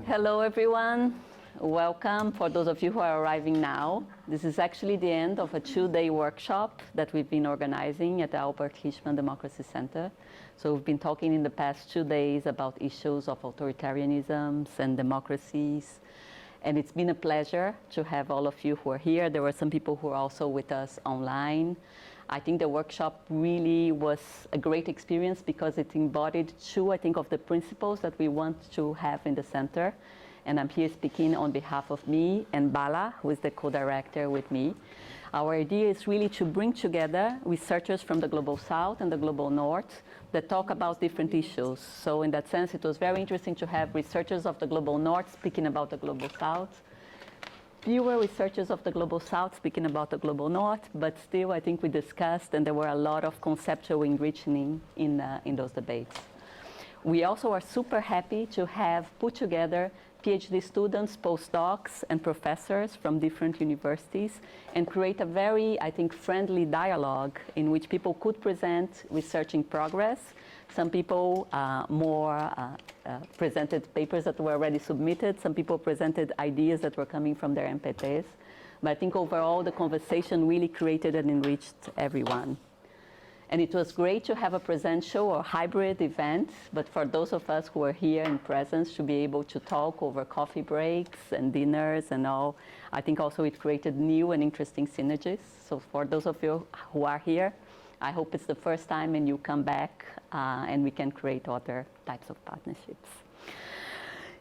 Hello, everyone. Welcome for those of you who are arriving now. This is actually the end of a 2-day workshop that we've been organizing at the Albert Hirschman Centre. So we've been talking in the past 2 days about issues of authoritarianisms and democracies. And it's been a pleasure to have all of you who are here. There were some people who are also with us online. I think the workshop really was a great experience because it embodied two, I think, of the principles that we want to have in the center. And I'm here speaking on behalf of me and Bala, who is the co-director with me. Our idea is really to bring together researchers from the Global South and the Global North that talk about different issues. So in that sense, it was very interesting to have researchers of the Global North speaking about the Global South, fewer researchers of the Global South speaking about the Global North, but still I think we discussed and there were a lot of conceptual enriching in those debates. We also are super happy to have put together PhD students, postdocs, and professors from different universities and create a very, I think, friendly dialogue in which people could present research in progress. Some people presented papers that were already submitted. Some people presented ideas that were coming from their MPTs. But I think overall the conversation really created and enriched everyone. And it was great to have a presential or hybrid event, but for those of us who are here in presence to be able to talk over coffee breaks and dinners and all, I think also it created new and interesting synergies. So for those of you who are here, I hope it's the first time and you come back and we can create other types of partnerships.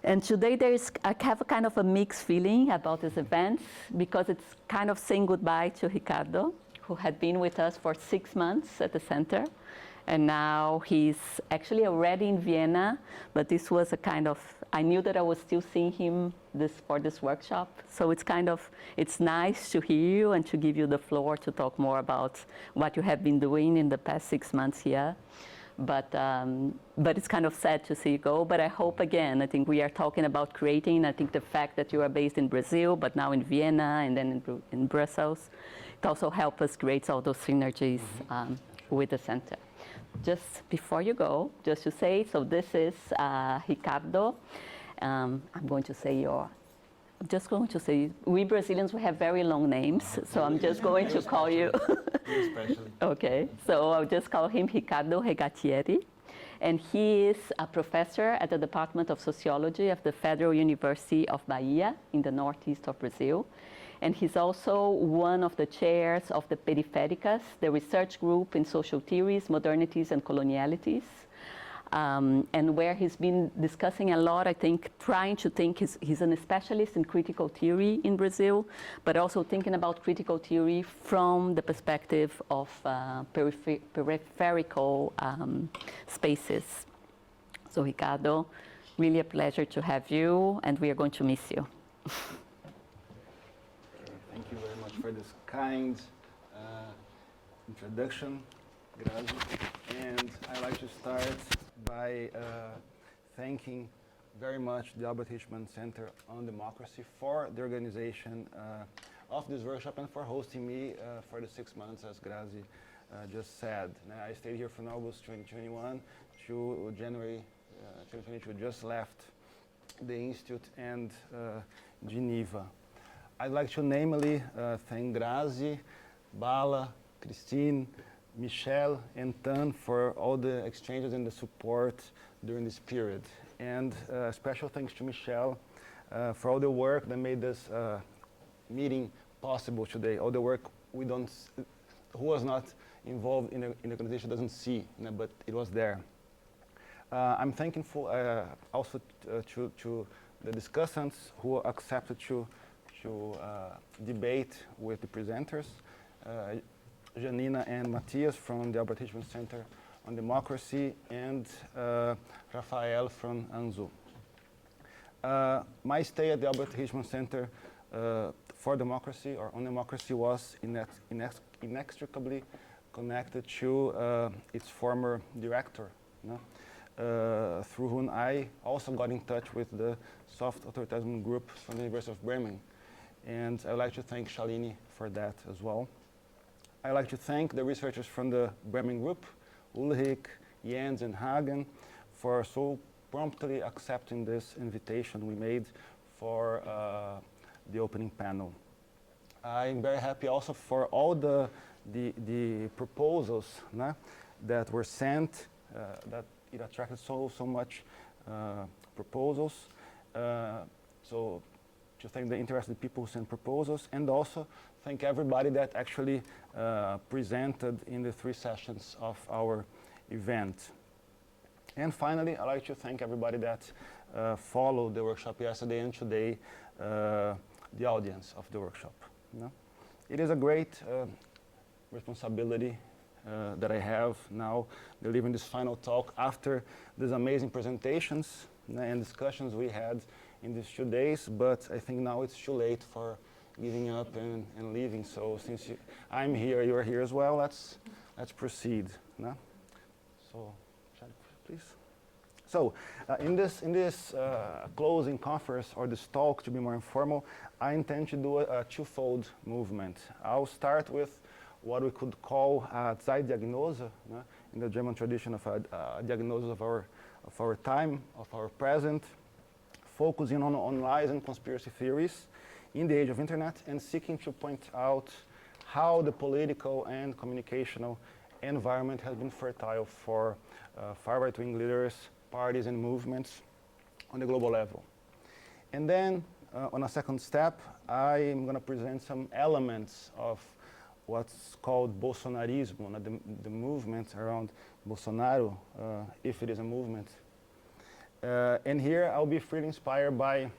And today I have a kind of a mixed feeling about this event because it's kind of saying goodbye to Ricardo, who had been with us for 6 months at the center. And now he's actually already in Vienna, but this was a kind of, I knew that I was still seeing him for this workshop. So it's nice to hear you and to give you the floor to talk more about what you have been doing in the past 6 months here. But it's kind of sad to see you go. But I hope, again, I think we are talking about creating, I think the fact that you are based in Brazil, but now in Vienna and then in Brussels, it also helps us create all those synergies with the center. Just before you go, just to say, so this is Ricardo. I'm just going to say, we Brazilians, we have very long names, so I'm just going to call you. Especially. Okay, so I'll just call him Ricardo Regatieri. And he is a professor at the Department of Sociology of the Federal University of Bahia in the northeast of Brazil. And he's also one of the chairs of the Periféricas, the research group in social theories, modernities, and colonialities. And where he's been discussing a lot, I think, trying to think, he's a specialist in critical theory in Brazil, but also thinking about critical theory from the perspective of peripheral spaces. So Ricardo, really a pleasure to have you, and we are going to miss you. Thank you very much for this kind introduction, Grazi. And I'd like to start by thanking very much the Albert Hirschman Centre on Democracy for the organization of this workshop and for hosting me for the 6 months, as Grazi just said. Now, I stayed here from August 2021 to January 2022, just left the Institute and Geneva. I'd like to namely thank Grazi, Bala, Christine, Michelle, and Tan for all the exchanges and the support during this period. And special thanks to Michelle for all the work that made this meeting possible today. All the work who was not involved in the organization doesn't see, but it was there. I'm thankful also to the discussants who accepted to debate with the presenters, Janina and Matthias from the Albert Hirschman Centre on Democracy, and Rafael from ANZU. My stay at the Albert Hirschman Centre for Democracy or on Democracy was inextricably connected to its former director, through whom I also got in touch with the soft authoritarianism group from the University of Bremen. And I'd like to thank Shalini for that as well. I'd like to thank the researchers from the Bremen group, Ulrich, Jens, and Hagen, for so promptly accepting this invitation we made for the opening panel. I'm very happy also for all the proposals that were sent, that it attracted so much proposals. So to thank the interested people who sent proposals, and also thank everybody that actually presented in the 3 sessions of our event. And finally, I'd like to thank everybody that followed the workshop yesterday and today, the audience of the workshop. It is a great responsibility that I have now delivering this final talk after these amazing presentations and discussions we had in these 2 days, but I think now it's too late for giving up and leaving. So since I'm here, you're here as well, let's proceed. So, please. So in this closing conference, or this talk to be more informal, I intend to do a twofold movement. I'll start with what we could call a Zeitdiagnose, in the German tradition of a diagnosis of our time, of our present, focusing on lies and conspiracy theories in the age of internet, and seeking to point out how the political and communicational environment has been fertile for far right-wing leaders, parties and movements on the global level. And then on a second step, I am going to present some elements of what's called Bolsonarismo, the movement around Bolsonaro, if it is a movement. And here I'll be freely inspired by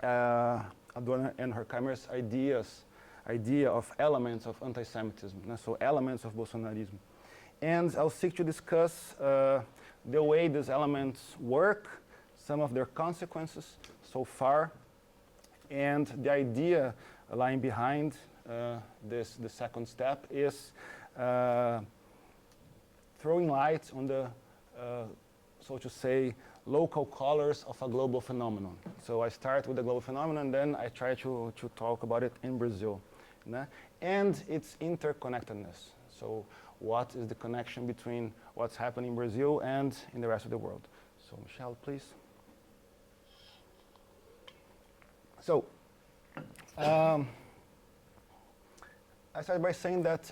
Adorno and Horkheimer's idea of elements of anti-Semitism, so elements of Bolsonarism. And I'll seek to discuss the way these elements work, some of their consequences so far, and the idea lying behind the second step is throwing light on the, so to say, local colors of a global phenomenon. So I start with the global phenomenon, then I try to talk about it in Brazil. And its interconnectedness. So what is the connection between what's happening in Brazil and in the rest of the world? So Michelle, please. So I started by saying that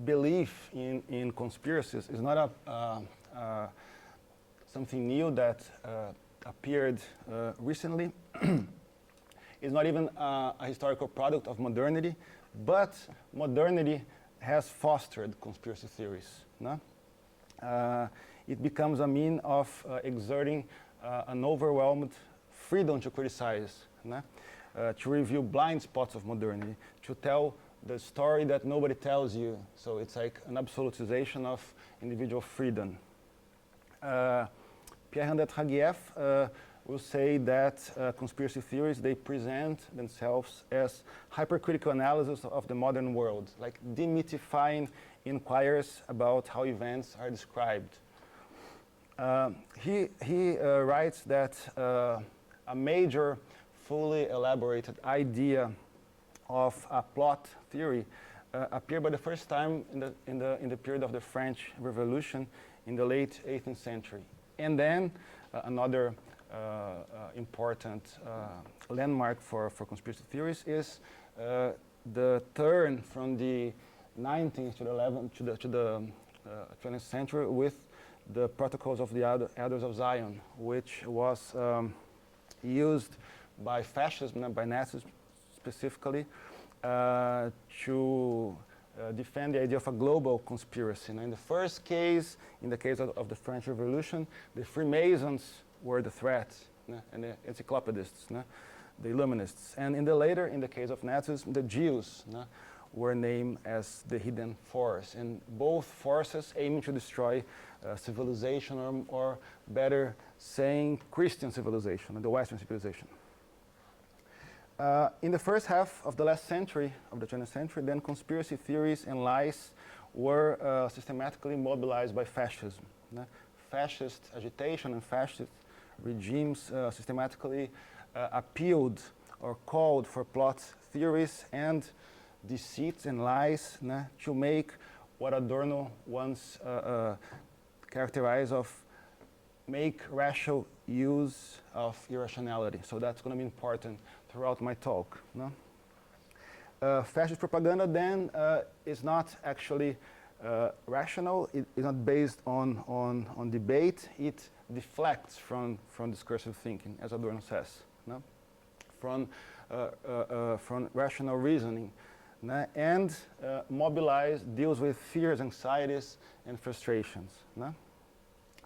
belief in conspiracies is not something new that appeared recently. It's not even a historical product of modernity, but modernity has fostered conspiracy theories. It becomes a mean of exerting an overwhelmed freedom to criticize, to reveal blind spots of modernity, to tell the story that nobody tells you. So it's like an absolutization of individual freedom. Pierre-André Tragieff will say that conspiracy theories, they present themselves as hypercritical analysis of the modern world, like demythifying inquiries about how events are described. He writes that a major, fully elaborated idea of a plot theory appeared by the first time in the period of the French Revolution in the late 18th century. And then another important landmark for conspiracy theories is the turn from the 19th to the 11th to the 20th century with the Protocols of the Elders of Zion, which was used by fascism, by Nazis specifically, to defend the idea of a global conspiracy. And in the first case, in the case of the French Revolution, the Freemasons were the threat, and the encyclopedists, the Illuminists. And in the case of Nazism, the Jews were named as the hidden force. And both forces aiming to destroy civilization, or better saying, Christian civilization, the Western civilization. In the first half of the last century, of the 20th century, then conspiracy theories and lies were systematically mobilized by fascism. Fascist agitation and fascist regimes systematically appealed or called for plot theories and deceits and lies to make what Adorno once characterized of make rational use of irrationality. So that's going to be important throughout my talk. No? Fascist propaganda then is not actually rational. It is not based on debate. It deflects from discursive thinking, as Adorno says, no? From rational reasoning, no? And deals with fears, anxieties, and frustrations. No?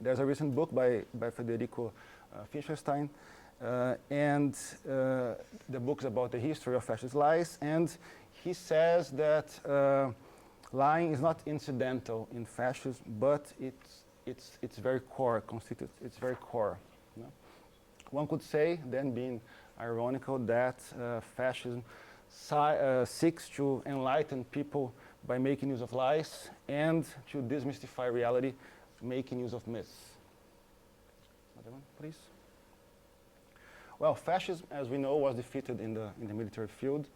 There's a recent book by Federico Finkelstein, and the book's about the history of fascist lies, and he says that lying is not incidental in fascism, but it's very core, it's very core. You know? One could say, then being ironical, that fascism seeks to enlighten people by making use of lies and to demystify reality, making use of myths. Another one, please. Well, fascism, as we know, was defeated in the military field.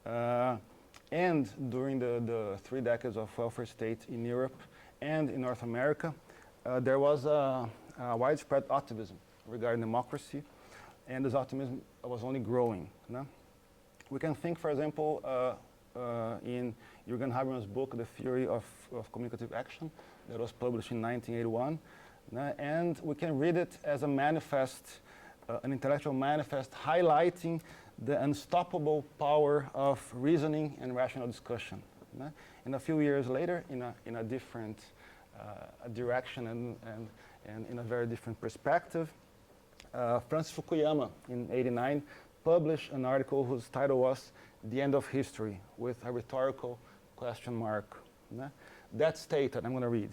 And during the 3 decades of welfare state in Europe and in North America, there was a widespread optimism regarding democracy, and this optimism was only growing. No? We can think, for example, in Jürgen Habermas's book, The Theory of Communicative Action, that was published in 1981, and we can read it as a manifest, an intellectual manifest highlighting the unstoppable power of reasoning and rational discussion. And a few years later, in a different direction and in a very different perspective, Francis Fukuyama in '89 published an article whose title was "The End of History," with a rhetorical question mark. That stated, I'm going to read,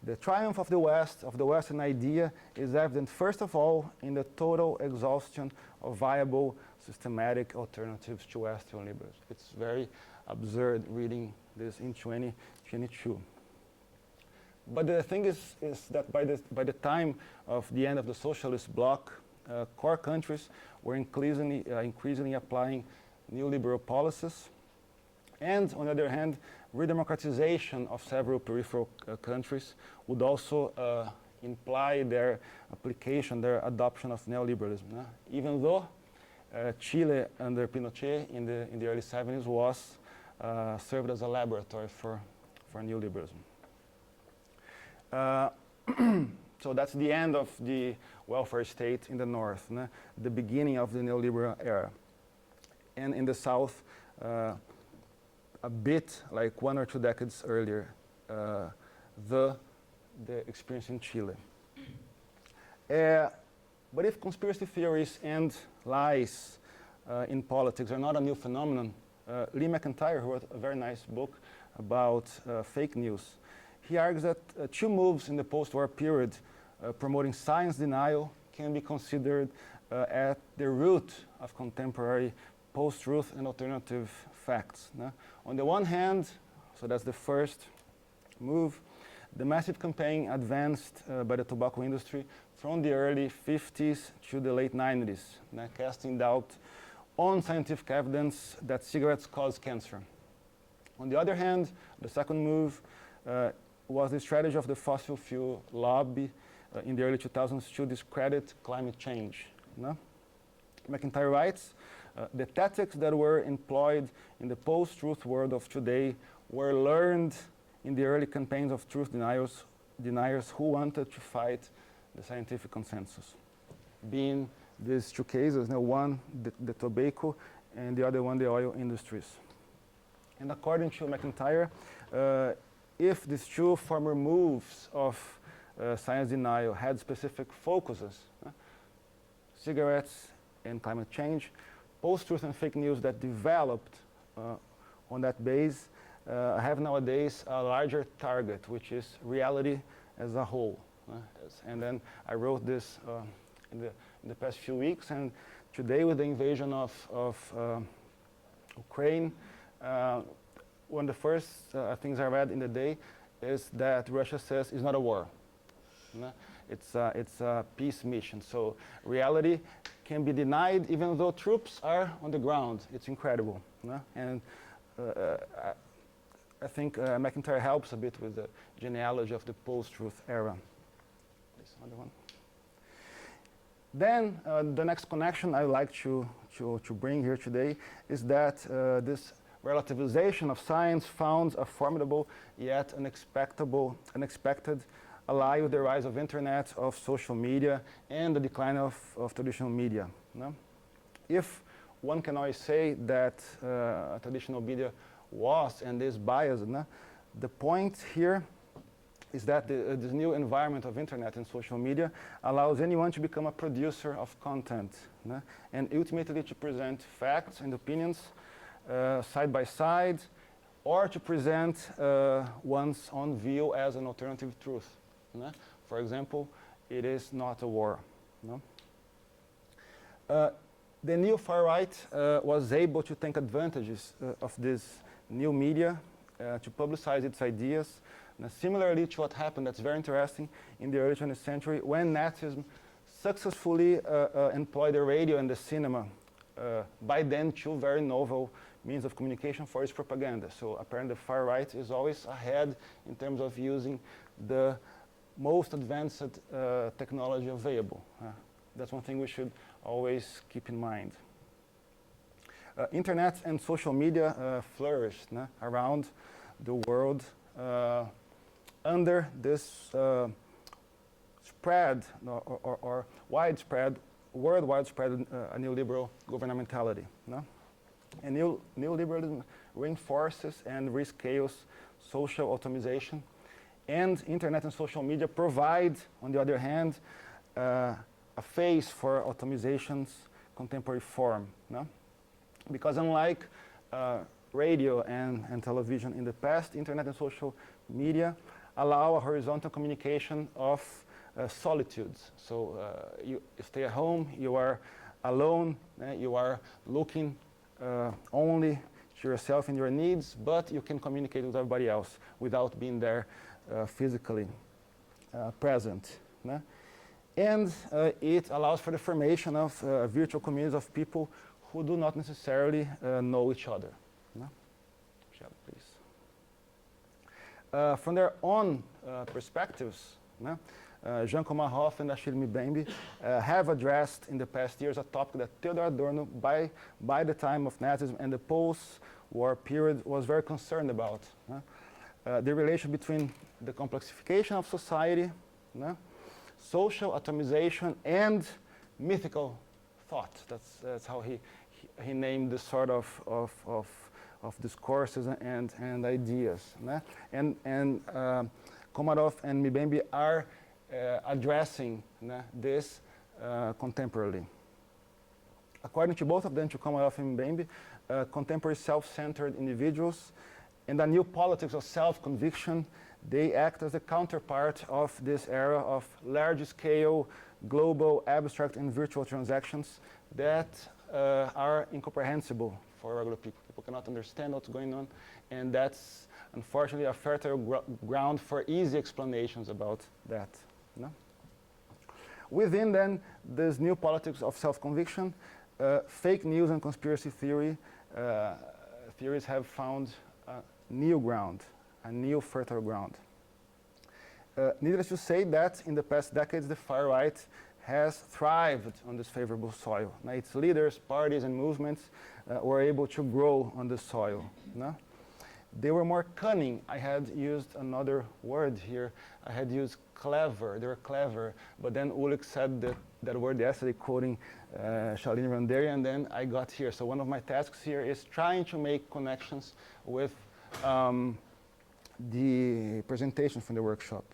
"The triumph of the West, of the Western idea, is evident first of all in the total exhaustion of viable systematic alternatives to Western liberalism." It's very absurd reading this in 2022. But the thing is that by the time of the end of the socialist bloc, core countries were increasingly applying neoliberal policies. And on the other hand, redemocratization of several peripheral countries would also imply their application, their adoption of neoliberalism. Even though Chile under Pinochet in the early 70s was served as a laboratory for neoliberalism. So that's the end of the welfare state in the north, the beginning of the neoliberal era. And in the south, a bit like 1 or 2 decades earlier, the experience in Chile. But if conspiracy theories and lies in politics are not a new phenomenon, Lee McIntyre, who wrote a very nice book about fake news, he argues that 2 moves in the post-war period promoting science denial can be considered at the root of contemporary post-truth and alternative facts. On the one hand, so that's the first move, the massive campaign advanced by the tobacco industry from the early 50s to the late 90s, casting doubt on scientific evidence that cigarettes cause cancer. On the other hand, the second move was the strategy of the fossil fuel lobby in the early 2000s to discredit climate change. McIntyre writes, the tactics that were employed in the post-truth world of today were learned in the early campaigns of truth deniers who wanted to fight the scientific consensus. Being these 2 cases, one the tobacco and the other one the oil industries. And according to McIntyre, if these 2 former moves of science denial had specific focuses, cigarettes and climate change, post-truth and fake news that developed on that base have nowadays a larger target, which is reality as a whole. And then I wrote this in the past few weeks, and today with the invasion of Ukraine, one of the first things I read in the day is that Russia says it's not a war. It's a peace mission. So reality can be denied even though troops are on the ground. It's incredible. And I think McIntyre helps a bit with the genealogy of the post-truth era. This other one. Then the next connection I would like to bring here today is that this relativization of science found a formidable yet unexpected ally with the rise of internet, of social media, and the decline of traditional media. No? If one can always say that traditional media was and is biased, no? The point here is that this new environment of internet and social media allows anyone to become a producer of content, no? And ultimately to present facts and opinions side by side, or to present one's own view as an alternative truth. No? For example, it is not a war. No? The Neofarright was able to take advantages of this new media to publicize its ideas. Now, similarly to what happened, that's very interesting, in the early 20th century, when Nazism successfully employed the radio and the cinema, by then two very novel means of communication for its propaganda. So apparently the far right is always ahead in terms of using the most advanced technology available. That's one thing we should always keep in mind. Internet and social media flourished around the world under this spread or widespread, worldwide spread neoliberal governmentality. No? And neoliberalism reinforces and rescales social automation, and internet and social media provide, on the other hand, a face for automization's contemporary form. No? Because unlike radio and television in the past, internet and social media allow a horizontal communication of solitudes. So you stay at home, you are alone, you are looking only to yourself and your needs, but you can communicate with everybody else without being there physically present. And it allows for the formation of virtual communities of people who do not necessarily know each other. Shall we please? From their own perspectives, Jean Komarhoff and Achille Mbembe have addressed in the past years a topic that Theodor Adorno, by the time of Nazism and the post-war period, was very concerned about. The relation between the complexification of society, social atomization, and mythical thought. That's how he named this sort of discourses and ideas. And Komarov and Mbembe are addressing this contemporarily. According to both of them, to Komarov and Mbembe, contemporary self-centered individuals and a new politics of self-conviction, they act as the counterpart of this era of large-scale, global, abstract, and virtual transactions that are incomprehensible for regular people. People cannot understand what's going on, and that's unfortunately a fertile ground for easy explanations about that. Within then this new politics of self-conviction, fake news and conspiracy theories have found a new ground, a new fertile ground. Needless to say that in the past decades the far right has thrived on this favorable soil. Its leaders, parties, and movements were able to grow on this soil. They were more cunning. I had used another word here. I had used clever. They were clever. But then Ulrich said that word yesterday, quoting Shailene Randeri, and then I got here. So one of my tasks here is trying to make connections with the presentation from the workshop.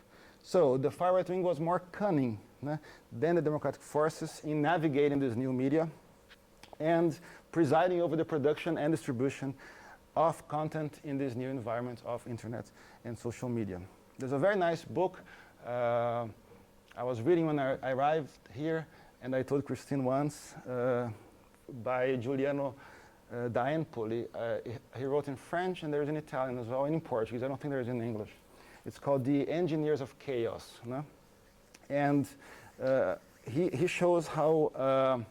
So the far right wing was more cunning than the democratic forces in navigating this new media and presiding over the production and distribution of content in this new environment of internet and social media. There's a very nice book I was reading when I arrived here, and I told Christine once, by Giuliano da Empoli. He wrote in French, and there's in Italian as well, and in Portuguese. I don't think there's in English. It's called The Engineers of Chaos. And he shows how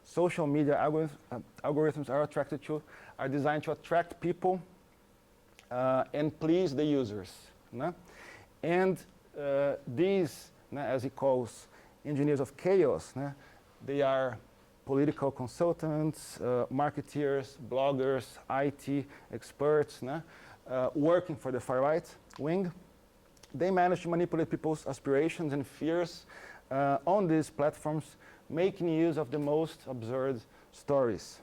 social media algorithms are designed to attract people and please the users. And these, as he calls engineers of chaos, They are political consultants, marketeers, bloggers, IT experts, working for the far-right wing. They manage to manipulate people's aspirations and fears on these platforms, making use of the most absurd stories.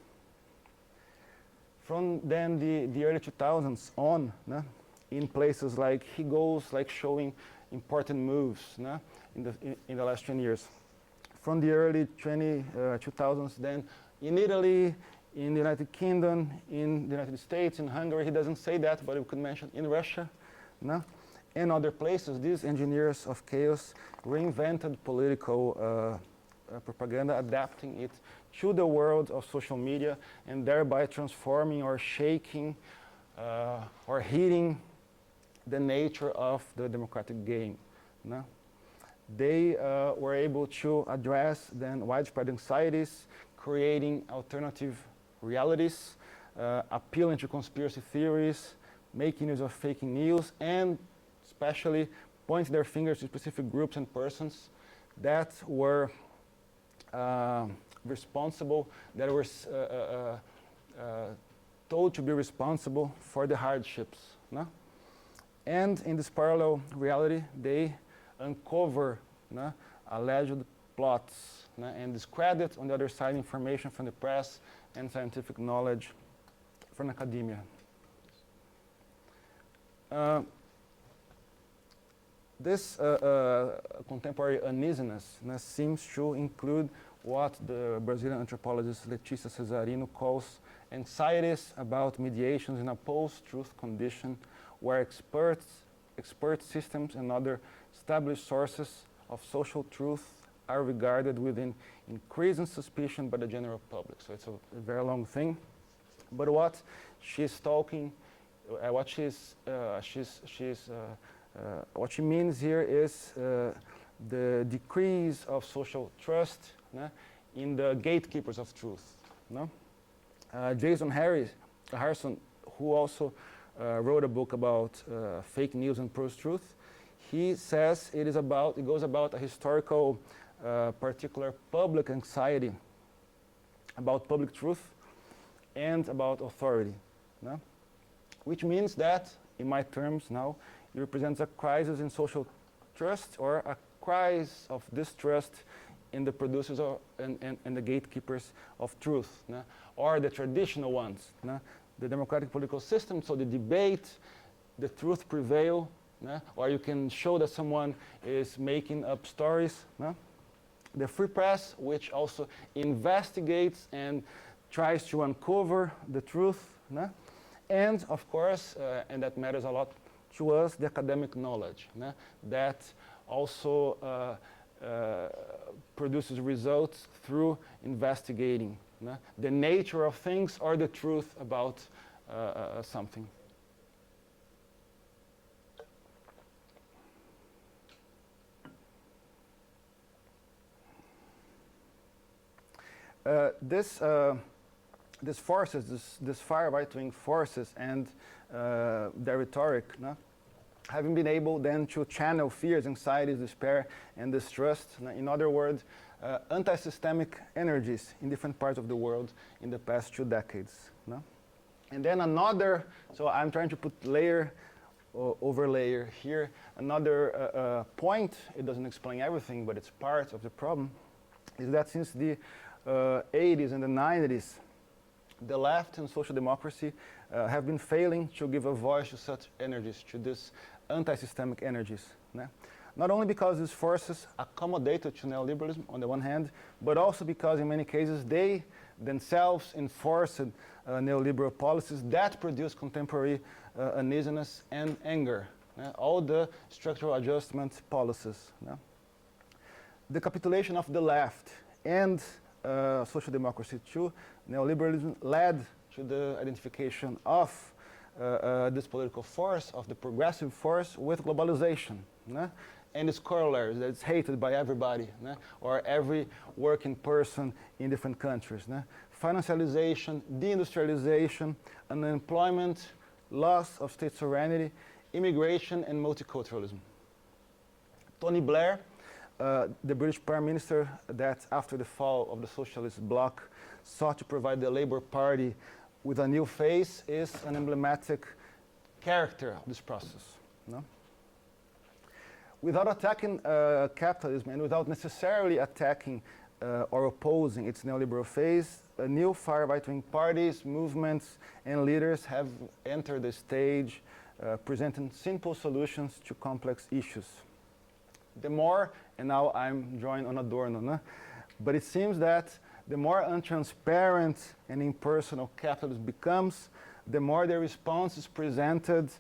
From then the early 2000s on, in places like he goes like showing important moves in the last 10 years. From the early 2000s, then in Italy, in the United Kingdom, in the United States, in Hungary, he doesn't say that, but we could mention in Russia, and other places, these engineers of chaos reinvented political propaganda, adapting it to the world of social media, and thereby transforming or shaking or hitting the nature of the democratic game. They were able to address then widespread anxieties, creating alternative realities, appealing to conspiracy theories, making use of fake news, and especially pointing their fingers to specific groups and persons that were responsible, that were told to be responsible for the hardships. And in this parallel reality, they uncover alleged plots and discredit, on the other side, information from the press and scientific knowledge from academia. This contemporary uneasiness seems to include what the Brazilian anthropologist Letícia Cesarino calls anxieties about mediations in a post-truth condition where expert systems and other established sources of social truth are regarded with increasing suspicion by the general public. So it's a very long thing. But what she's talking, what she means here is the decrease of social trust in the gatekeepers of truth. Jason Harrison, who also wrote a book about fake news and Posttruth, he says it goes about a historical, particular public anxiety about public truth and about authority, which means that, in my terms now, it represents a crisis in social trust, or a crisis of distrust in the producers and the gatekeepers of truth, or the traditional ones, the democratic political system. So the debate, the truth prevail, or you can show that someone is making up stories. The free press, which also investigates and tries to uncover the truth. And of course, and that matters a lot to us, the academic knowledge that also produces results through investigating the nature of things or the truth about something. These forces, this far right-wing forces and their rhetoric, having been able then to channel fears, anxieties, despair, and distrust, in other words, anti-systemic energies in different parts of the world in the past 2 decades. And then another, so I'm trying to put layer over layer here, another point, it doesn't explain everything, but it's part of the problem, is that since the 80s and the 90s, the left and social democracy have been failing to give a voice to such energies, to these anti-systemic energies. Not only because these forces accommodated to neoliberalism on the one hand, but also because in many cases they themselves enforced neoliberal policies that produce contemporary uneasiness and anger. All the structural adjustment policies. The capitulation of the left and social democracy to neoliberalism led to the identification of this political force, of the progressive force, with globalization. And its corollaries, that it's hated by everybody, or every working person in different countries. Financialization, deindustrialization, unemployment, loss of state sovereignty, immigration, and multiculturalism. Tony Blair the British Prime Minister that after the fall of the socialist bloc sought to provide the Labour Party with a new face is an emblematic character of this process. No? Without attacking capitalism and without necessarily attacking or opposing its neoliberal phase, new far right-wing parties, movements, and leaders have entered the stage presenting simple solutions to complex issues. The more, and now I'm drawing on Adorno, no? But it seems that the more untransparent and impersonal capitalism becomes, the more the responses presented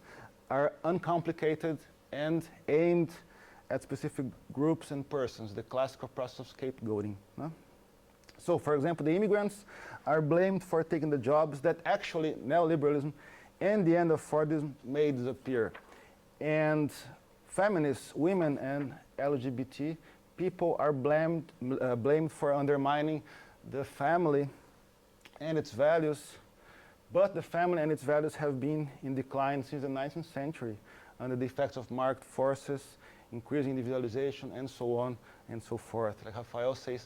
are uncomplicated and aimed at specific groups and persons, the classical process of scapegoating. No? So, for example, the immigrants are blamed for taking the jobs that actually neoliberalism and the end of Fordism made disappear. And feminists, women, and LGBT people are blamed for undermining the family and its values, but the family and its values have been in decline since the 19th century under the effects of market forces, increasing individualization, and so on and so forth. Like Rafael says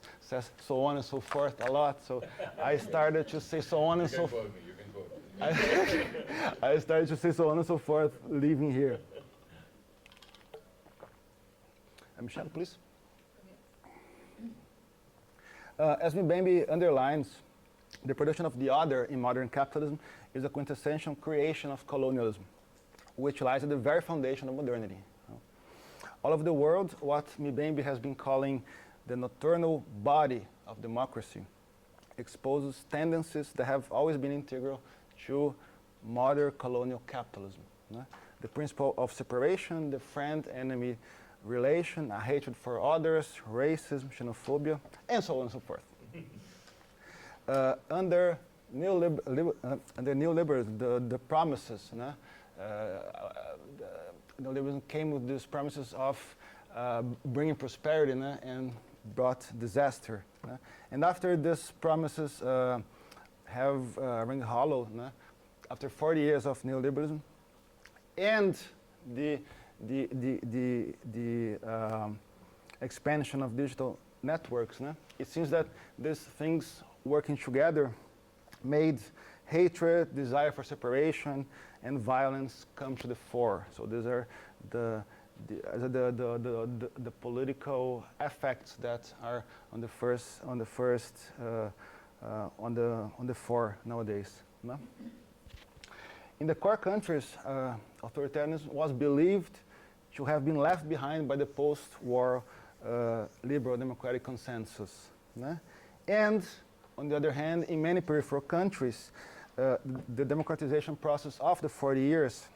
so on and so forth a lot, so I started to say so on and so forth. You can quote me. I started to say so on and so forth, leaving here. Michelle, please. As Mbembe underlines, the production of the other in modern capitalism is a quintessential creation of colonialism, which lies at the very foundation of modernity. All over the world, what Mbembe has been calling the nocturnal body of democracy exposes tendencies that have always been integral to modern colonial capitalism. The principle of separation, the friend-enemy relation, a hatred for others, racism, xenophobia, and so on and so forth. Under neoliberalism, the promises, neoliberalism came with these promises of bringing prosperity and brought disaster. And after these promises have rung hollow, after 40 years of neoliberalism and the expansion of digital networks, it seems that these things working together made hatred, desire for separation, and violence come to the fore. So these are the political effects that are on the fore nowadays. No? In the core countries, authoritarianism was believed to have been left behind by the post-war liberal democratic consensus. No? And on the other hand, in many peripheral countries, the democratization process of the 40 years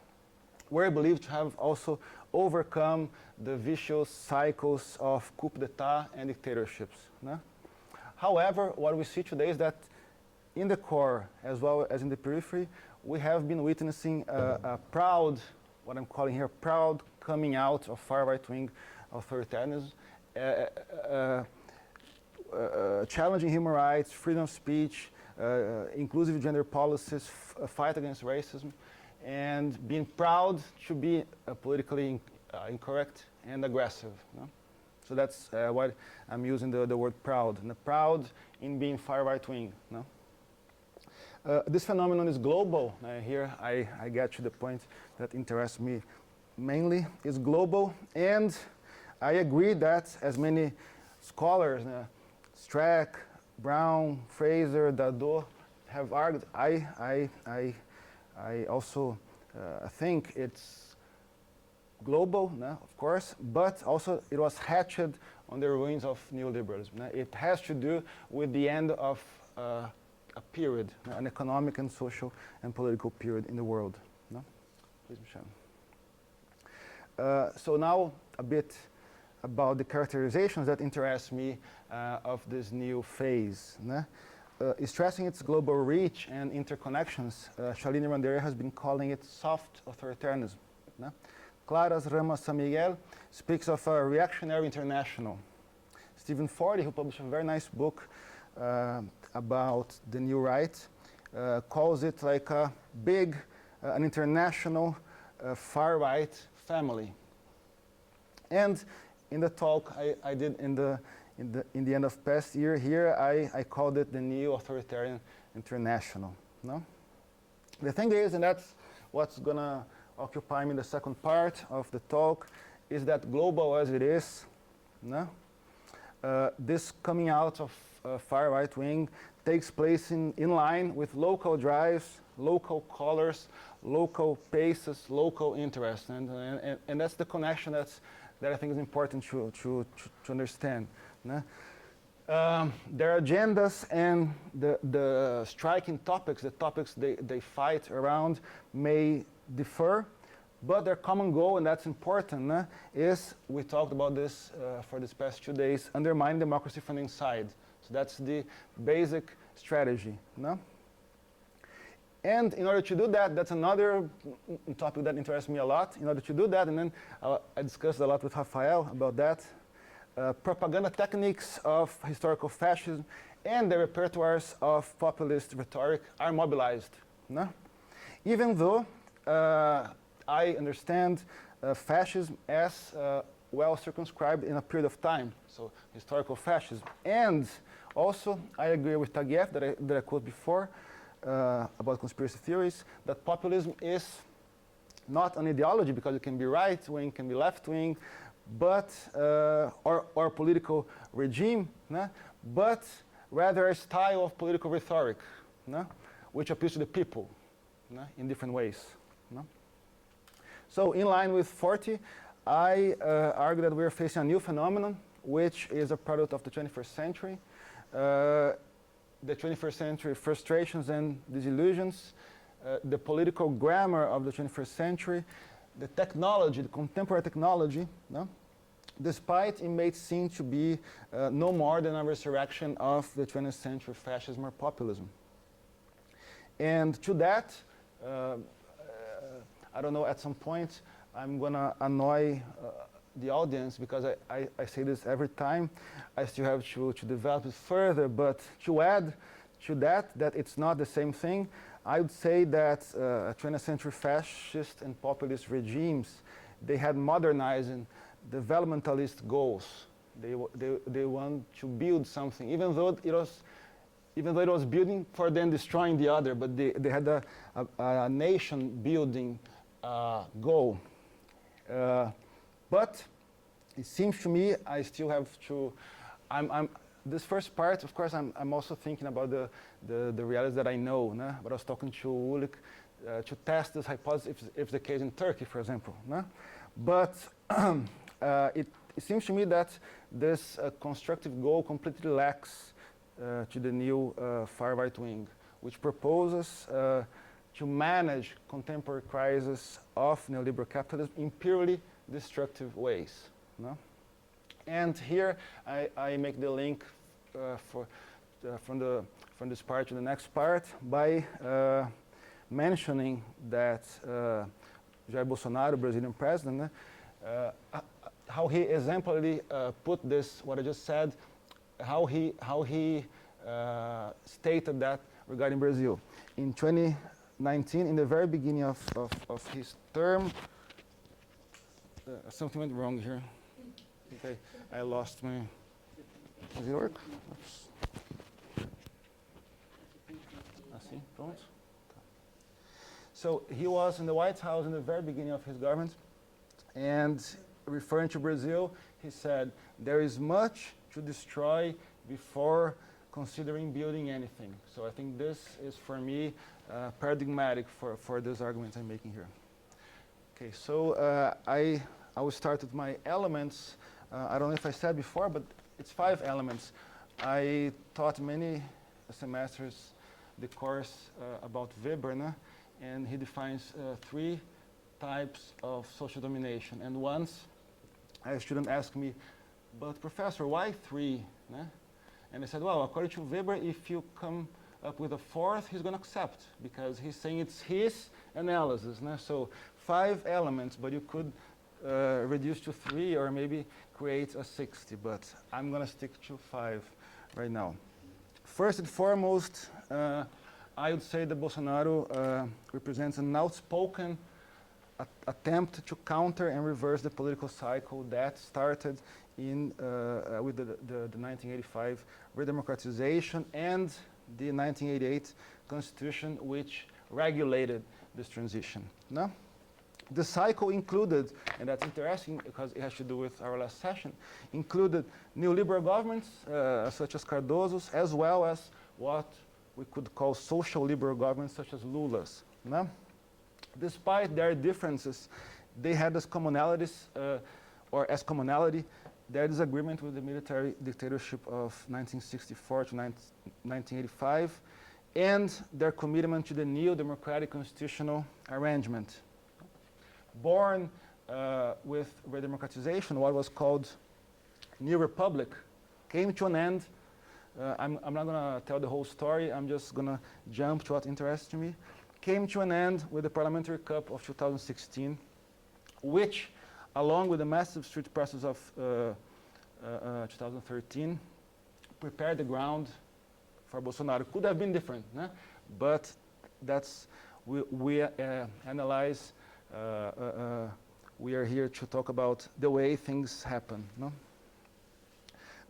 were believed to have also overcome the vicious cycles of coup d'etat and dictatorships. No? However, what we see today is that in the core, as well as in the periphery, we have been witnessing a proud, what I'm calling here, proud coming out of far right-wing authoritarianism, challenging human rights, freedom of speech, inclusive gender policies, fight against racism, and being proud to be politically incorrect and aggressive. No? So that's why I'm using the word proud, and proud in being far right-wing. No? This phenomenon is global. Here I get to the point that interests me mainly. It's global, and I agree that as many scholars, Strack, Brown, Fraser, Dado have argued, I also think it's global, of course, but also it was hatched on the ruins of neoliberalism. It has to do with the end of a period, an economic and social and political period in the world. No? Please, Michelle. So now a bit about the characterizations that interest me of this new phase. Stressing its global reach and interconnections, Shalini Randeria has been calling it soft authoritarianism. Claras Ramos San Miguel speaks of a reactionary international. Stephen Fordy, who published a very nice book about the new right, calls it like a big, an international far-right family. And in the talk I did in the end of past year here, I called it the Neo-Authoritarian International. No? The thing is, and that's what's gonna occupy me the second part of the talk, is that global as it is, no? This coming out of far right wing takes place in line with local drives, local colors, local paces, local interests, and that's the connection that I think is important to understand. No? Their agendas and the striking topics, the topics they fight around may differ, but their common goal, and that's important, is, we talked about this for these past 2 days, undermine democracy from the inside. So that's the basic strategy. No? And in order to do that, that's another topic that interests me a lot. In order to do that, and then I discussed a lot with Rafael about that, propaganda techniques of historical fascism and the repertoires of populist rhetoric are mobilized. No? Even though I understand fascism as well circumscribed in a period of time, so historical fascism. And also, I agree with Taguieff that I quoted before about conspiracy theories, that populism is not an ideology, because it can be right-wing, can be left-wing, but or political regime, but rather a style of political rhetoric, which appeals to the people in different ways. So in line with 40, I argue that we are facing a new phenomenon, which is a product of the 21st century. The 21st century frustrations and disillusions, the political grammar of the 21st century, the technology, the contemporary technology, despite it may seem to be no more than a resurrection of the 20th century fascism or populism. And to that, I don't know, at some point, I'm going to annoy the audience, because I say this every time. I still have to develop it further, but to add to that it's not the same thing, I would say that 20th century fascist and populist regimes, they had modernizing, developmentalist goals. They want to build something, even though it was building for then destroying the other, but they had a nation building goal. But it seems to me I still have to, this first part, of course, I'm also thinking about the realities that I know, but I was talking to Ulik to test this hypothesis if the case in Turkey, for example. But it seems to me that this constructive goal completely lacks to the new far right wing, which proposes to manage contemporary crisis of neoliberal capitalism in purely destructive ways. And here I make the link from this part to the next part by mentioning that Jair Bolsonaro, Brazilian president, how he exemplarily put this, what I just said, how he stated that regarding Brazil. In 2019, in the very beginning of his term, something went wrong here. Okay, I lost my. Does it work? Oops. Assim, pronto. So he was in the White House in the very beginning of his government, and referring to Brazil, he said, "There is much to destroy before considering building anything." So I think this is, for me, paradigmatic for this argument I'm making here. Okay, so I will start with my elements. I don't know if I said before, but it's 5 elements. I taught many semesters the course about Weber, and he defines 3 types of social domination. And once a student asked me, "But professor, why 3? And I said, well, according to Weber, if you come up with a 4th, he's going to accept, because he's saying it's his analysis. So 5 elements, but you could reduce to 3 or maybe create a 60, but I'm going to stick to 5 right now. First and foremost, I would say that Bolsonaro represents an outspoken attempt to counter and reverse the political cycle that started with the 1985 redemocratization and the 1988 constitution, which regulated this transition. No? The cycle included, and that's interesting because it has to do with our last session, included neoliberal governments such as Cardoso's, as well as what we could call social liberal governments such as Lula's. No? Despite their differences, they had as commonalities, or as commonality, their disagreement with the military dictatorship of 1964 to 1985, and their commitment to the neo-democratic constitutional arrangement. Born with redemocratization, what was called New Republic came to an end. I'm not going to tell the whole story, I'm just going to jump to what interests me. Came to an end with the Parliamentary Cup of 2016, which, along with the massive street presses of 2013, prepared the ground for Bolsonaro. Could have been different, né? But that's, we analyze, we are here to talk about the way things happen. No?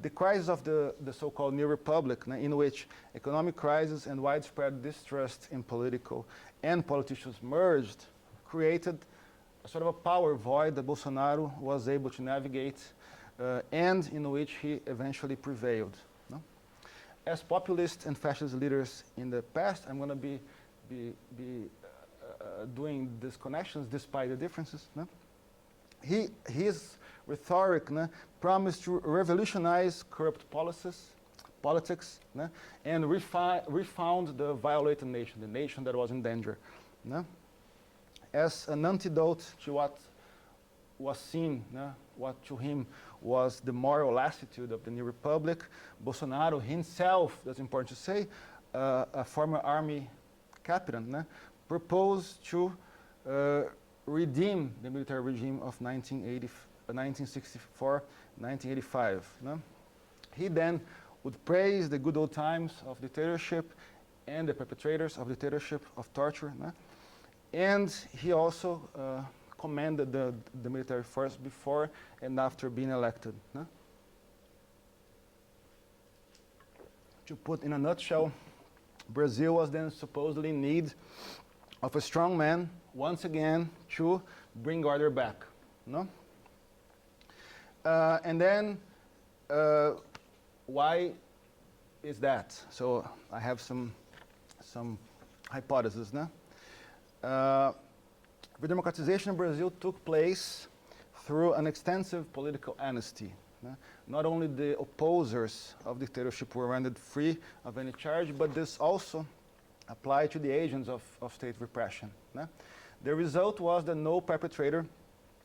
The crisis of the so-called New Republic, in which economic crisis and widespread distrust in political and politicians merged, created a sort of a power void that Bolsonaro was able to navigate and in which he eventually prevailed. No? As populist and fascist leaders in the past, I'm going to be doing these connections despite the differences. No? His rhetoric promised to revolutionize corrupt politics, and refound the violated nation, the nation that was in danger. As an antidote to what was seen, what to him was the moral lassitude of the New Republic, Bolsonaro himself, that's important to say, a former army captain, proposed to redeem the military regime of 1964-1985. He then would praise the good old times of dictatorship and the perpetrators of dictatorship, of torture. And he also commanded the military force before and after being elected. To put in a nutshell, Brazil was then supposedly in need of a strong man, once again, to bring order back. And then, why is that? So I have some hypotheses. Redemocratization in Brazil took place through an extensive political amnesty. Not only the opposers of dictatorship were rendered free of any charge, but this also applied to the agents of state repression. The result was that no perpetrator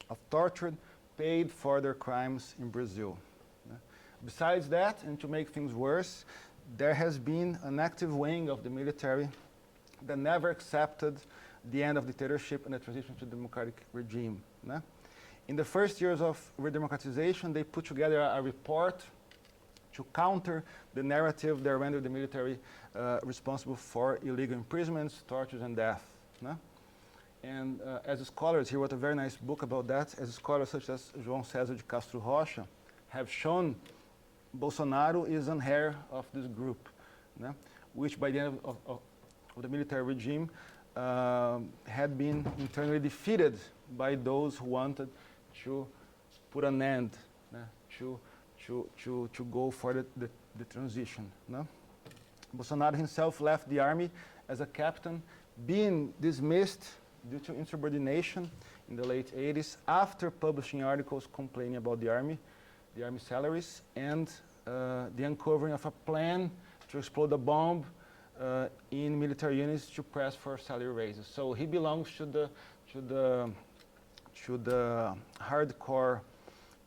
of torture paid for their crimes in Brazil. Besides that, and to make things worse, there has been an active wing of the military that never accepted the end of dictatorship and the transition to democratic regime. In the first years of redemocratization, they put together a report to counter the narrative that rendered the military responsible for illegal imprisonments, tortures, and death. And as scholars, he wrote a very nice book about that, as scholars such as João César de Castro Rocha have shown, Bolsonaro is an heir of this group, which by the end of the military regime had been internally defeated by those who wanted to put an end, to go for the transition. Bolsonaro himself left the army as a captain, being dismissed due to insubordination in the late 80s after publishing articles complaining about the army salaries, and the uncovering of a plan to explode a bomb in military units to press for salary raises. So he belongs to the hardcore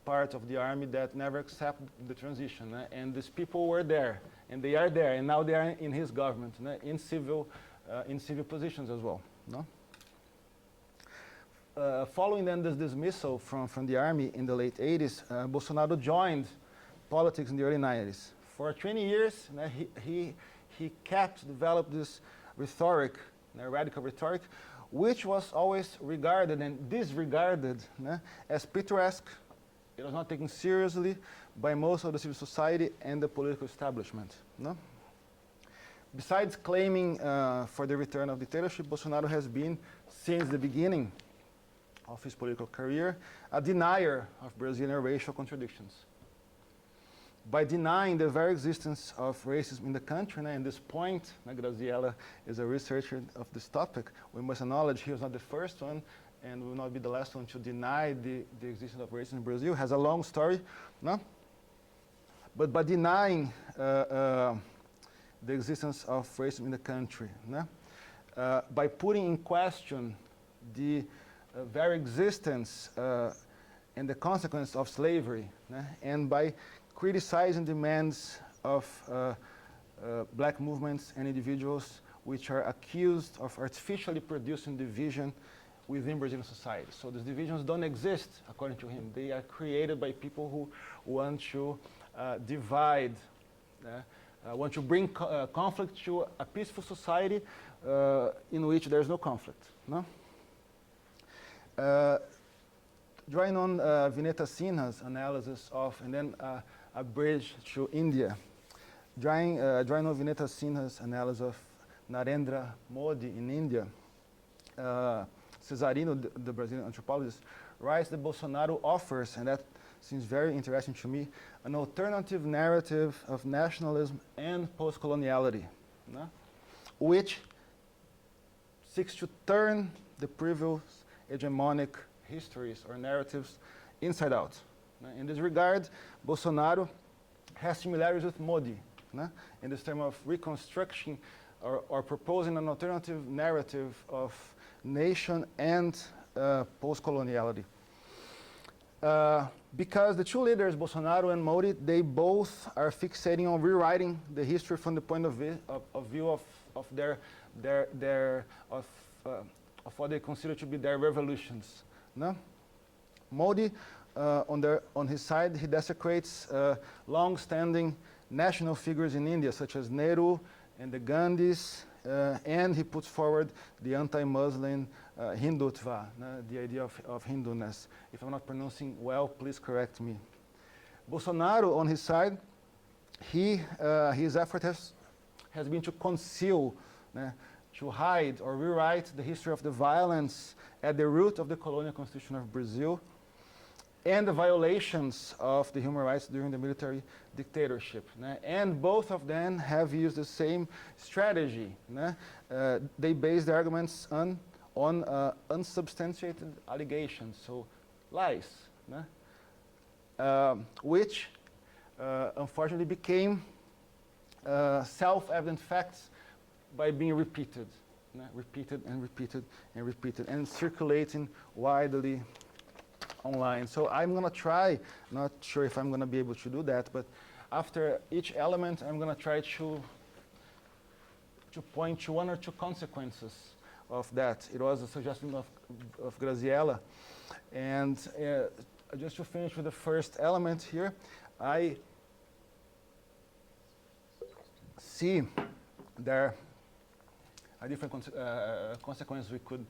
part of the army that never accepted the transition. And these people were there, and they are there, and now they are in his government, in civil positions as well. Following then this dismissal from the army in the late 80s, Bolsonaro joined politics in the early 90s. For 20 years, he developed this rhetoric, radical rhetoric, which was always regarded and disregarded as picturesque, it was not taken seriously by most of the civil society and the political establishment. No? Besides claiming for the return of dictatorship, Bolsonaro has been, since the beginning of his political career, a denier of Brazilian racial contradictions. By denying the very existence of racism in the country, and this point, Graziella is a researcher of this topic, we must acknowledge he was not the first one and will not be the last one to deny the existence of racism in Brazil. Has a long story, no? But by denying the existence of racism in the country, no? By putting in question the very existence and the consequence of slavery, no? And by criticizing demands of black movements and individuals which are accused of artificially producing division within Brazilian society. So these divisions don't exist, according to him. They are created by people who want to divide, want to bring conflict to a peaceful society in which there's no conflict. No? Drawing on Vineta Sinha's analysis of, and then a bridge to India, drawing on Vineta Sinha's analysis of Narendra Modi in India, Cesarino, the Brazilian anthropologist, writes that Bolsonaro offers, and that seems very interesting to me, an alternative narrative of nationalism and post-coloniality, no? Which seeks to turn the previous hegemonic histories or narratives inside out. In this regard, Bolsonaro has similarities with Modi, no? In this term of reconstruction or proposing an alternative narrative of nation and post-coloniality. Because the two leaders, Bolsonaro and Modi, they both are fixating on rewriting the history from the point of view of what they consider to be their revolutions. No? Modi, on his side, he desecrates long-standing national figures in India, such as Nehru and the Gandhis, and he puts forward the anti-Muslim Hindutva, the idea of Hinduness. If I'm not pronouncing well, please correct me. Bolsonaro, on his side, his effort has been to conceal, to hide or rewrite the history of the violence at the root of the colonial constitution of Brazil and the violations of the human rights during the military dictatorship. And both of them have used the same strategy. They base their arguments on unsubstantiated allegations, so lies, which unfortunately became self-evident facts by being repeated, repeated and repeated and repeated, and circulating widely online. So I'm going to try, not sure if I'm going to be able to do that, but after each element, I'm going to try to point to one or two consequences of that. It was a suggestion of Graziella. And just to finish with the first element here, I see there are different consequences we could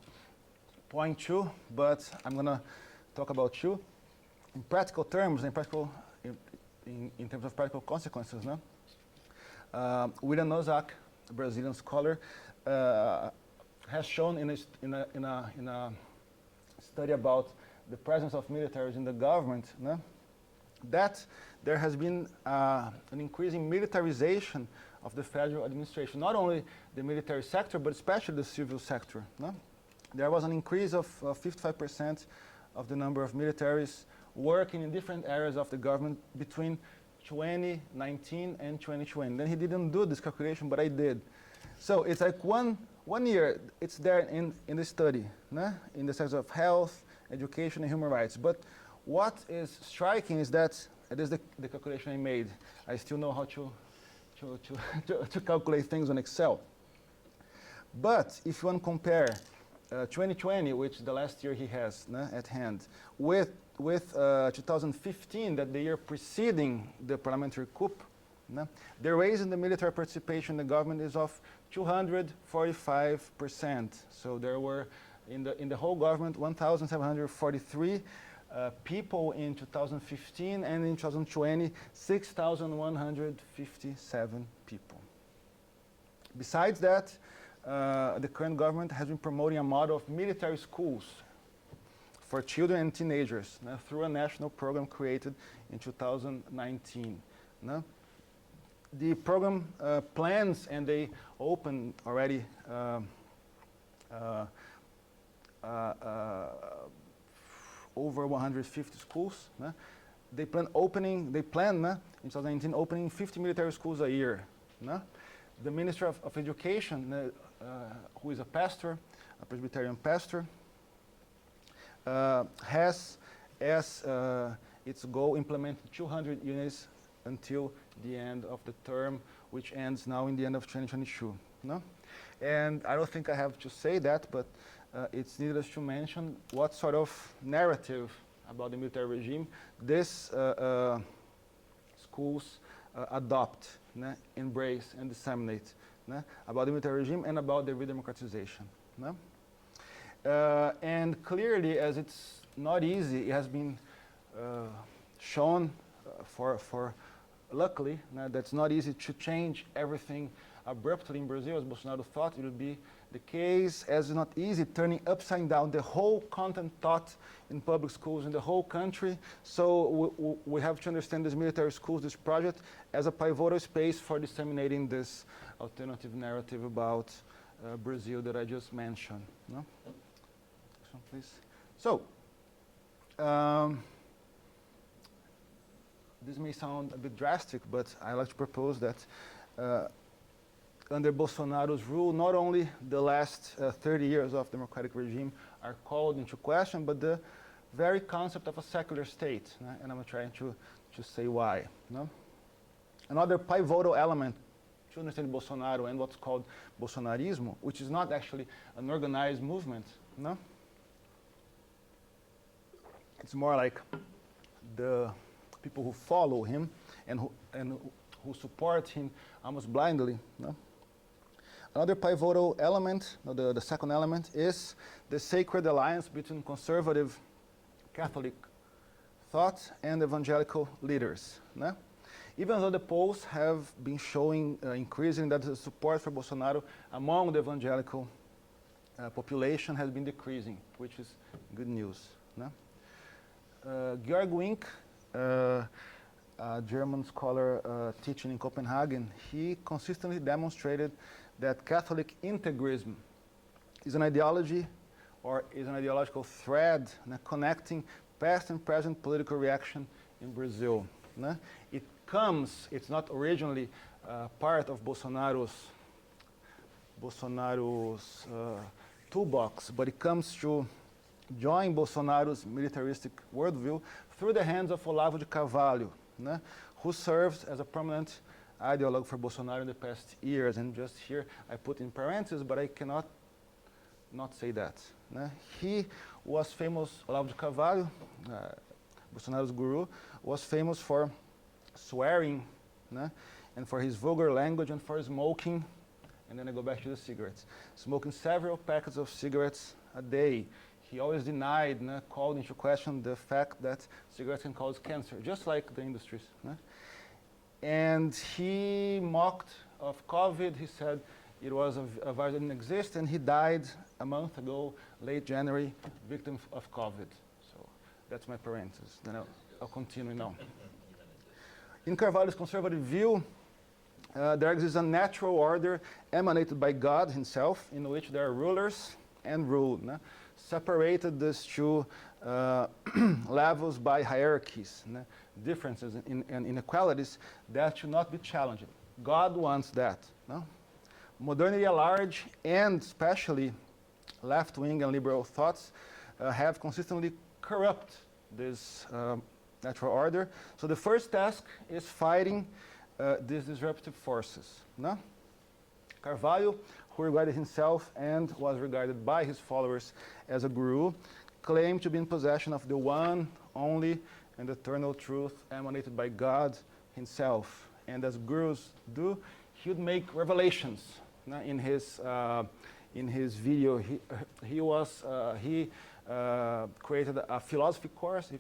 point to, but I'm going to talk about two. In practical terms, in terms of practical consequences, William Nozick, a Brazilian scholar, has shown in a study about the presence of militaries in the government, that there has been an increasing militarization of the federal administration, not only the military sector, but especially the civil sector. There was an increase of 55% of the number of militaries working in different areas of the government between 2019 and 2020. Then he didn't do this calculation, but I did. So it's like one year, it's there in the study, in the sense of health, education, and human rights. But what is striking is that, it is the calculation I made. I still know how to calculate things on Excel. But if you want to compare 2020, which the last year he has at hand, with 2015, that the year preceding the parliamentary coup, the raise in the military participation in the government is of 245%. So there were in the whole government 1,743 people in 2015, and in 2020, 6,157 people. Besides that, the current government has been promoting a model of military schools for children and teenagers through a national program created in 2019. The program plans, and they opened already over 150 schools. They plan in 2019 opening 50 military schools a year. The Minister of Education, who is a pastor, a Presbyterian pastor, has as its goal implement 200 units until the end of the term, which ends now in the end of 2022. And I don't think I have to say that, but it's needless to mention what sort of narrative about the military regime these schools adopt, embrace, and disseminate about the military regime and about the redemocratization. And clearly, as it's not easy, it has been shown luckily, that's not easy to change everything abruptly in Brazil, as Bolsonaro thought it would be the case, as it's not easy turning upside down the whole content taught in public schools in the whole country. So we have to understand this military schools, this project, as a pivotal space for disseminating this alternative narrative about Brazil that I just mentioned. Next one, please. So, this may sound a bit drastic, but I like to propose that under Bolsonaro's rule, not only the last 30 years of democratic regime are called into question, but the very concept of a secular state. And I'm trying to say why. Another pivotal element to understand Bolsonaro and what's called Bolsonarismo, which is not actually an organized movement. It's more like the people who follow him and who support him almost blindly. Another pivotal element, the second element, is the sacred alliance between conservative Catholic thought and evangelical leaders. Even though the polls have been showing increasing that the support for Bolsonaro among the evangelical population has been decreasing, which is good news. Georg Wink, a German scholar teaching in Copenhagen, he consistently demonstrated that Catholic integrism is an ideology or is an ideological thread connecting past and present political reaction in Brazil. It's not originally part of Bolsonaro's toolbox, but it comes to join Bolsonaro's militaristic worldview through the hands of Olavo de Carvalho, who served as a prominent ideologue for Bolsonaro in the past years. And just here I put in parentheses, but I cannot not say that. He was famous, Olavo de Carvalho, Bolsonaro's guru, was famous for swearing, and for his vulgar language and for smoking, and then I go back to the cigarettes, smoking several packets of cigarettes a day. He always denied, called into question the fact that cigarettes can cause cancer, just like the industries. And he mocked of COVID. He said it was a virus that didn't exist, and he died a month ago, late January, victim of COVID. So that's my parenthesis. Then I'll continue now. In Carvalho's conservative view, there exists a natural order emanated by God himself, in which there are rulers and ruled, separated these two levels by hierarchies, differences and inequalities that should not be challenged. God wants that. Modernity at large, and especially left-wing and liberal thoughts, have consistently corrupt this natural order. So the first task is fighting these disruptive forces. Carvalho, who regarded himself and was regarded by his followers as a guru, claimed to be in possession of the one, only, and eternal truth emanated by God himself. And as gurus do, he would make revelations. In his video, he created a philosophy course,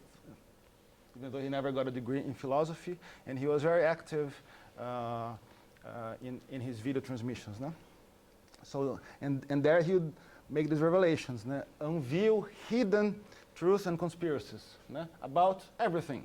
even though he never got a degree in philosophy, and he was very active in his video transmissions. No? So, and there he would make these revelations, no? Unveil hidden truths and conspiracies, no? About everything.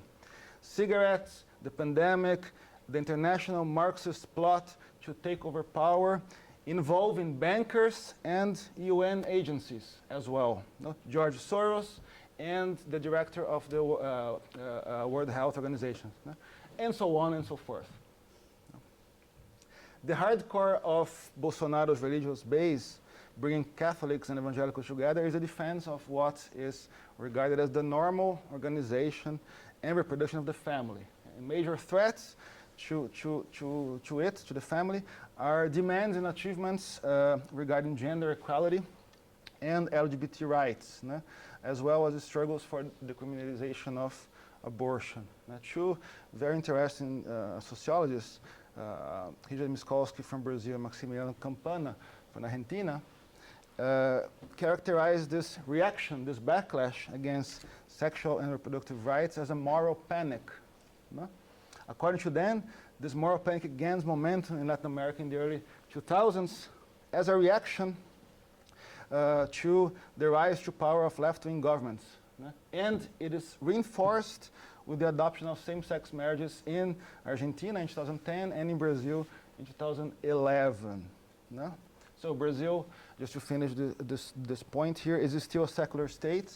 Cigarettes, the pandemic, the international Marxist plot to take over power, involving bankers and UN agencies as well. No? George Soros and the director of the World Health Organization, no? And so on and so forth. The hardcore of Bolsonaro's religious base, bringing Catholics and evangelicals together, is a defense of what is regarded as the normal organization and reproduction of the family. And major threats to the family, are demands and achievements regarding gender equality and LGBT rights, no? As well as the struggles for the criminalization of abortion. Now, two very interesting sociologists, Richard Miskolsky from Brazil, Maximiliano Campana from Argentina, characterized this reaction, this backlash against sexual and reproductive rights as a moral panic. No? According to them, this moral panic gains momentum in Latin America in the early 2000s as a reaction to the rise to power of left-wing governments. No? And it is reinforced with the adoption of same-sex marriages in Argentina in 2010 and in Brazil in 2011. No? So Brazil, just to finish this point here, is still a secular state,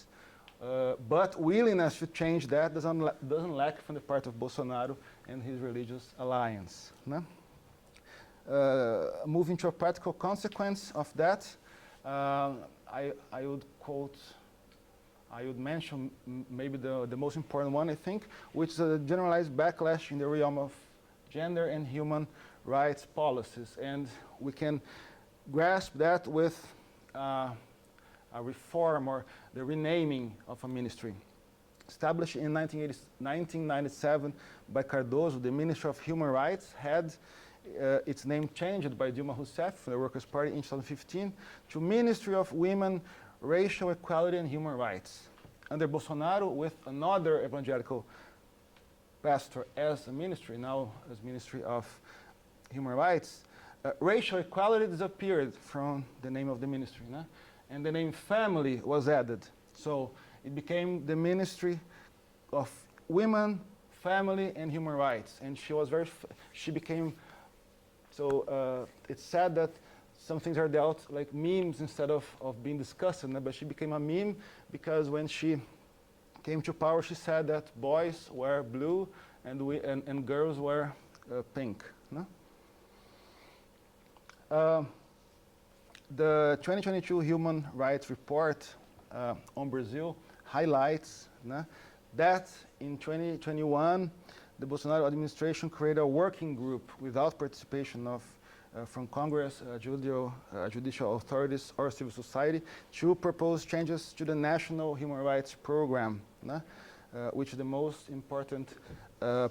but willingness to change that doesn't lack from the part of Bolsonaro and his religious alliance. No? Moving to a practical consequence of that, I would mention maybe the most important one, I think, which is a generalized backlash in the realm of gender and human rights policies. And we can grasp that with a reform or the renaming of a ministry. Established in 1997 by Cardoso, the Ministry of Human Rights had its name changed by Dilma Rousseff, the Workers' Party, in 2015 to Ministry of Women, Racial Equality and Human Rights. Under Bolsonaro, with another evangelical pastor as a ministry, now as Ministry of Human Rights, racial equality disappeared from the name of the ministry, no? And the name family was added. So it became the Ministry of Women, Family and Human Rights. And she became, so it's sad that some things are dealt like memes instead of being discussed, no? But she became a meme because when she came to power, she said that boys were blue and girls were pink. No? The 2022 Human Rights Report on Brazil highlights that in 2021, the Bolsonaro administration created a working group without participation of from Congress, judicial authorities, or civil society to propose changes to the National Human Rights Program, which is the most important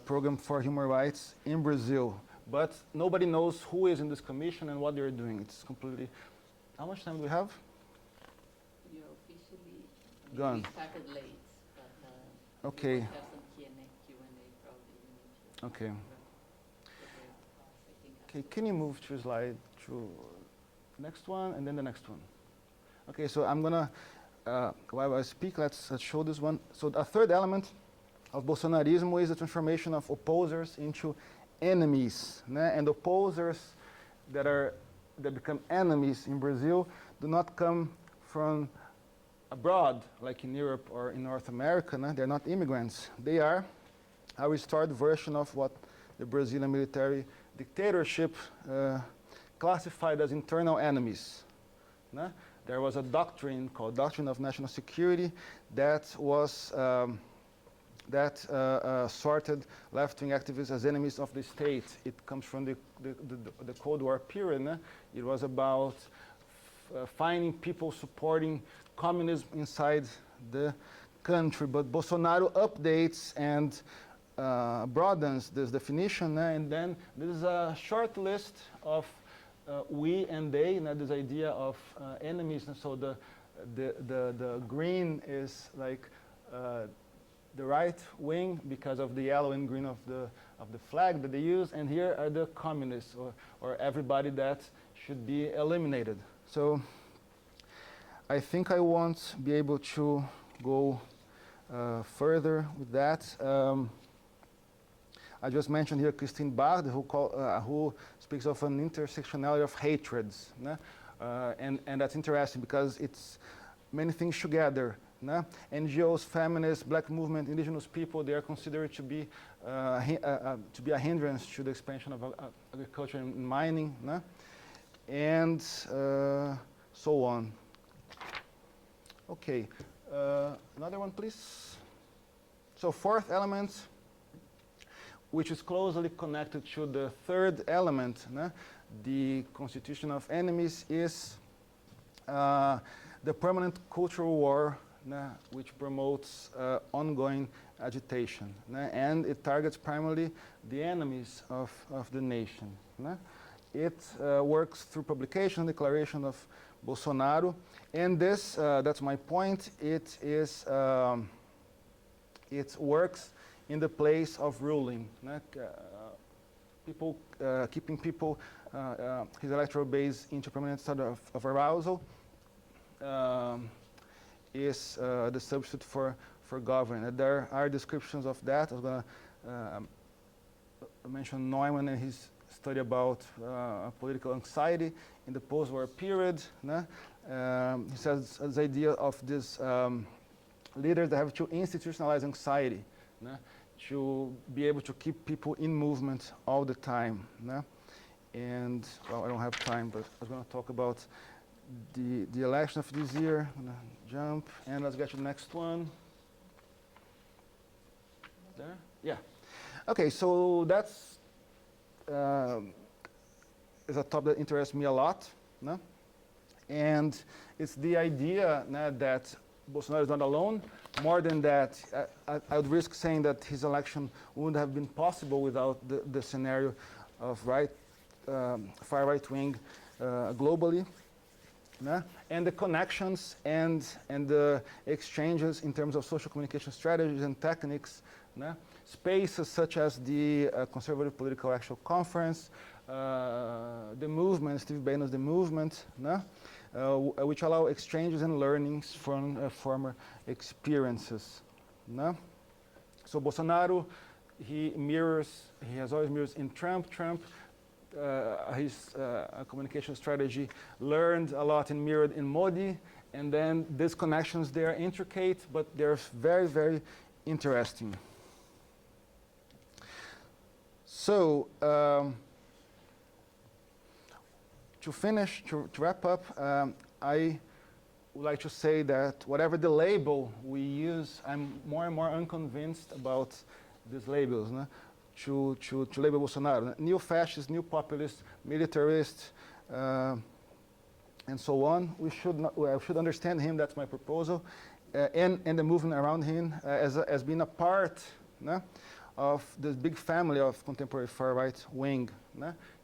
program for human rights in Brazil. But nobody knows who is in this commission and what they're doing. It's completely... How much time do we have? You're officially... Gone. We started late, but okay. we have some Q&A probably. Okay. Okay, can you move to slide to next one and then the next one? Okay, so I'm gonna, while I speak, let's show this one. So a third element of Bolsonarism is the transformation of opposers into enemies. And opposers that become enemies in Brazil do not come from abroad, like in Europe or in North America. They're not immigrants. They are a restored version of what the Brazilian military dictatorship classified as internal enemies. There was a doctrine called Doctrine of National Security that was sorted left-wing activists as enemies of the state. It comes from the Cold War period. It was about finding people supporting communism inside the country. But Bolsonaro updates and broadens this definition, and then this is a short list of we and they, this idea of enemies. And so the green is like the right wing because of the yellow and green of the flag that they use, and here are the communists, or everybody that should be eliminated. So I think I won't be able to go further with that. I just mentioned here Christine Bard, who speaks of an intersectionality of hatreds. And that's interesting because it's many things together. NGOs, feminists, black movement, indigenous people, they are considered to be a hindrance to the expansion of agriculture and mining, and so on. Okay, another one, please. So fourth element, which is closely connected to the third element, the constitution of enemies, is the permanent cultural war, which promotes ongoing agitation, and it targets primarily the enemies of the nation. It works through publication, declaration of Bolsonaro, and this, that's my point, it works in the place of ruling. Keeping people, his electoral base into permanent state of arousal is the substitute for government. There are descriptions of that. I was going to mention Neumann and his study about political anxiety in the post-war period. He says the idea of this leaders that have to institutionalize anxiety, to be able to keep people in movement all the time. And, well, I don't have time, but I was going to talk about the election of this year. I'm going to jump, and let's get to the next one. There? Yeah. Okay, so that's is a topic that interests me a lot. And it's the idea that Bolsonaro is not alone. More than that, I would risk saying that his election wouldn't have been possible without the scenario of far right wing globally. And the connections and the exchanges in terms of social communication strategies and techniques. Spaces such as the Conservative Political Action Conference, the movement, Steve Bannon's The Movement, which allow exchanges and learnings from former experiences. So Bolsonaro, he has always mirrors in Trump. His communication strategy learned a lot and mirrored in Modi, and then these connections, they are intricate, but they're very, very interesting. So, to wrap up, I would like to say that whatever the label we use, I'm more and more unconvinced about these labels. To label Bolsonaro, neo-fascist, neo-populist, militarist, and so on. We should understand him. That's my proposal, and the movement around him as being a part of this big family of contemporary far-right wing.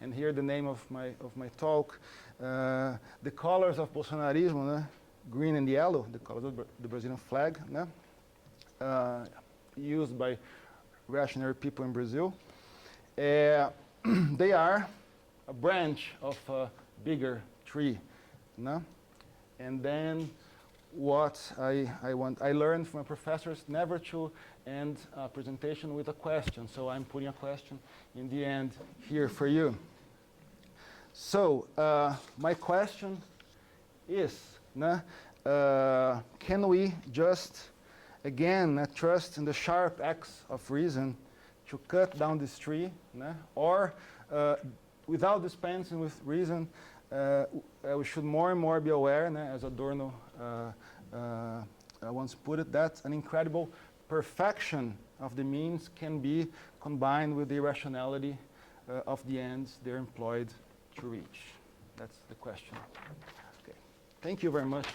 And here the name of my talk, the colors of Bolsonarismo, green and yellow, the colors of the Brazilian flag, used by reactionary people in Brazil. They are a branch of a bigger tree. And then what I learned from my professors never to end a presentation with a question. So I'm putting a question in the end here for you. So my question is, can we just, again, trust in the sharp axe of reason to cut down this tree, or without dispensing with reason, we should more and more be aware, as Adorno once put it, that an incredible perfection of the means can be combined with the irrationality of the ends they're employed to reach. That's the question. Okay. Thank you very much.